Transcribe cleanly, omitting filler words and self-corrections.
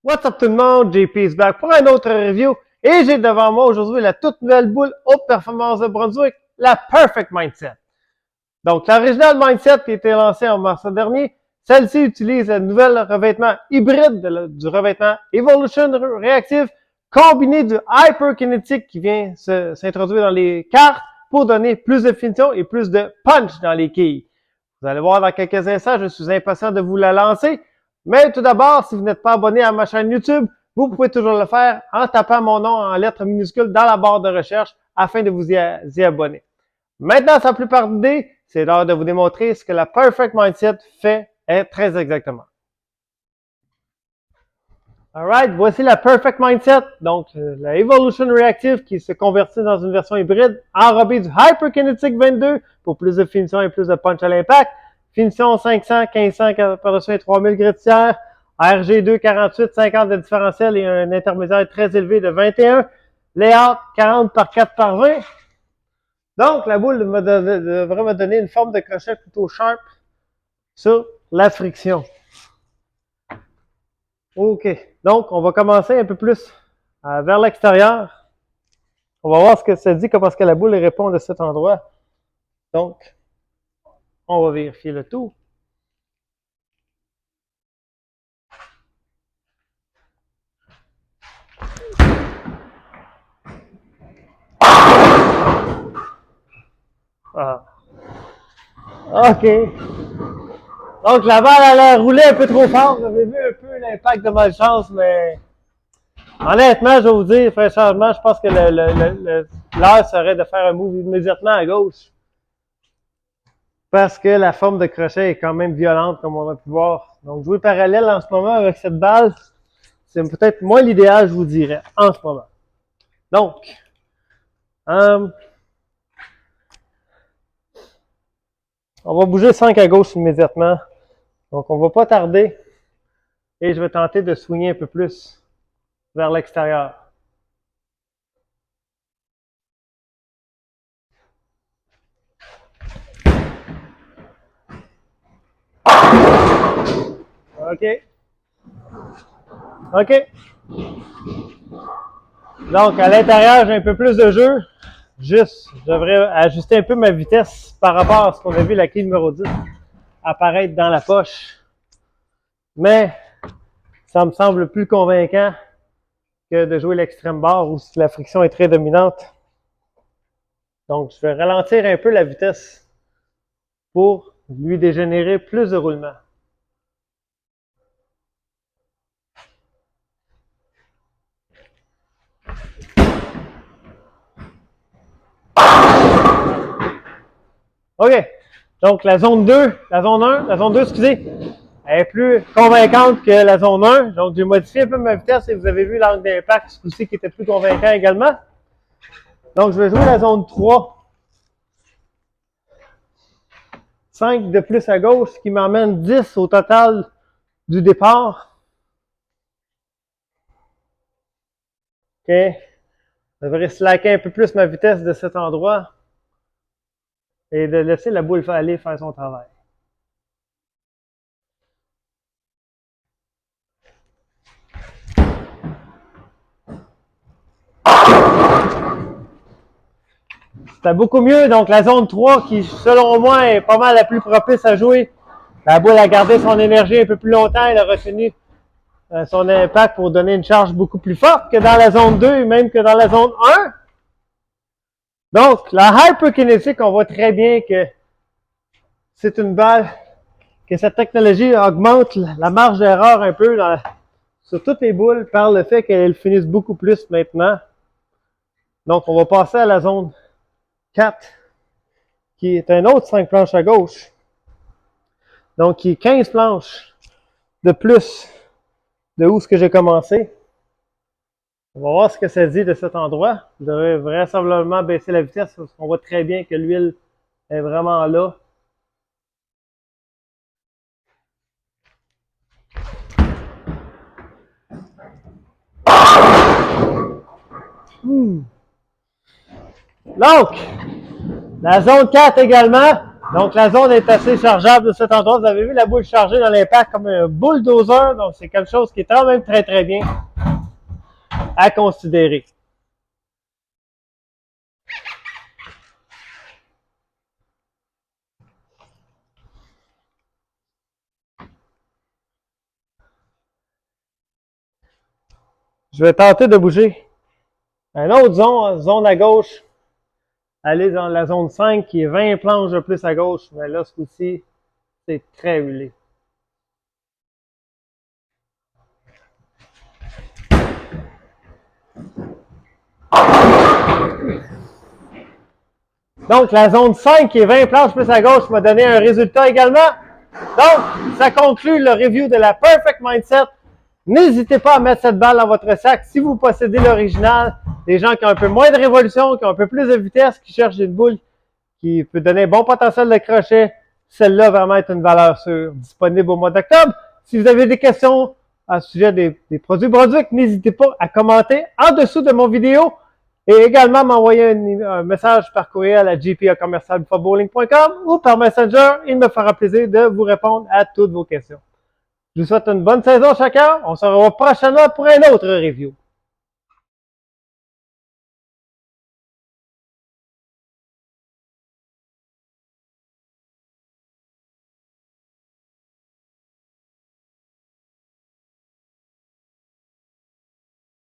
What's up tout le monde, JP is back pour un autre review et j'ai devant moi aujourd'hui la toute nouvelle boule haute performance de Brunswick, la Perfect Mindset. Donc l'original Mindset qui a été lancée en mars dernier, celle-ci utilise le nouvel revêtement hybride du revêtement Evolution Reactive combiné du Hyperkinetic qui vient s'introduire dans les cartes pour donner plus de finition et plus de punch dans les quilles. Vous allez voir dans quelques instants, je suis impatient de vous la lancer. Mais tout d'abord, si vous n'êtes pas abonné à ma chaîne YouTube, vous pouvez toujours le faire en tapant mon nom en lettres minuscules dans la barre de recherche afin de vous y abonner. Maintenant, sans plus tarder, c'est l'heure de vous démontrer ce que la Perfect Mindset fait très exactement. Alright, voici la Perfect Mindset, donc la Evolution Reactive qui se convertit dans une version hybride enrobée du Hyperkinetic 22 pour plus de finition et plus de punch à l'impact. Finition 500, 1500 par-dessus 3000 gritières, RG2 48, 50 de différentiel et un intermédiaire très élevé de 21. Layout 40 par 4 par 20. Donc, la boule devrait me donner une forme de crochet plutôt sharp sur la friction. OK. Donc, on va commencer un peu plus vers l'extérieur. On va voir ce que ça dit, comment est-ce que la boule répond de cet endroit. Donc, on va vérifier le tout. Ah. OK. Donc, la balle, elle a roulé un peu trop fort. Vous avez vu un peu l'impact de malchance, mais honnêtement, je vais vous dire, franchement, je pense que l'heure serait de faire un move immédiatement à gauche. Parce que la forme de crochet est quand même violente, comme on va pu voir. Donc, jouer parallèle en ce moment avec cette balle, c'est peut-être moins l'idéal, je vous dirais, en ce moment. Donc, on va bouger 5 à gauche immédiatement. Donc, on va pas tarder. Et je vais tenter de swinguer un peu plus vers l'extérieur. OK. OK. Donc, à l'intérieur, j'ai un peu plus de jeu. Juste, je devrais ajuster un peu ma vitesse par rapport à ce qu'on a vu la clé numéro 10 apparaître dans la poche. Mais, ça me semble plus convaincant que de jouer l'extrême barre où la friction est très dominante. Donc, je vais ralentir un peu la vitesse pour lui dégénérer plus de roulement. OK. Donc, la zone 2, la zone 2, excusez, elle est plus convaincante que la zone 1. Donc, j'ai modifié un peu ma vitesse et vous avez vu l'angle d'impact, ce coup-ci, qui était plus convaincant également. Donc, je vais jouer la zone 3. 5 de plus à gauche, ce qui m'emmène 10 au total du départ. OK. Je devrais slacker un peu plus ma vitesse de cet endroit et de laisser la boule aller faire son travail. C'était beaucoup mieux. Donc, la zone 3, qui, selon moi, est pas mal la plus propice à jouer. La boule a gardé son énergie un peu plus longtemps. Elle a retenu son impact pour donner une charge beaucoup plus forte que dans la zone 2 et même que dans la zone 1. Donc, la Hyperkinetic, on voit très bien que c'est une balle, que cette technologie augmente la marge d'erreur un peu sur toutes les boules par le fait qu'elles finissent beaucoup plus maintenant. Donc, on va passer à la zone 4, qui est un autre 5 planches à gauche. Donc, qui est 15 planches de plus de où ce que j'ai commencé. On va voir ce que ça dit de cet endroit. Je devrais vraisemblablement baisser la vitesse parce qu'on voit très bien que l'huile est vraiment là. Donc, la zone 4 également, Donc, la zone est assez chargeable de cet endroit. Vous avez vu la boule chargée dans l'impact comme un bulldozer. Donc, c'est quelque chose qui est quand même très, très bien à considérer. Je vais tenter de bouger. Un autre zone à gauche. Aller dans la zone 5 qui est 20 planches de plus à gauche. Mais là, ce coup-ci, c'est très huilé. Donc, la zone 5 qui est 20 planches plus à gauche m'a donné un résultat également. Donc, ça conclut le review de la Perfect Mindset. N'hésitez pas à mettre cette balle dans votre sac si vous possédez l'original. Les gens qui ont un peu moins de révolution, qui ont un peu plus de vitesse, qui cherchent une boule qui peut donner un bon potentiel de crochet, celle-là vraiment est une valeur sûre, disponible au mois d'octobre. Si vous avez des questions à ce sujet des produits Brunswick, n'hésitez pas à commenter en dessous de mon vidéo et également m'envoyer un message par courriel à jp@commercialbuffabowling.com ou par Messenger. Il me fera plaisir de vous répondre à toutes vos questions. Je vous souhaite une bonne saison chacun. On se revoit prochainement pour un autre review.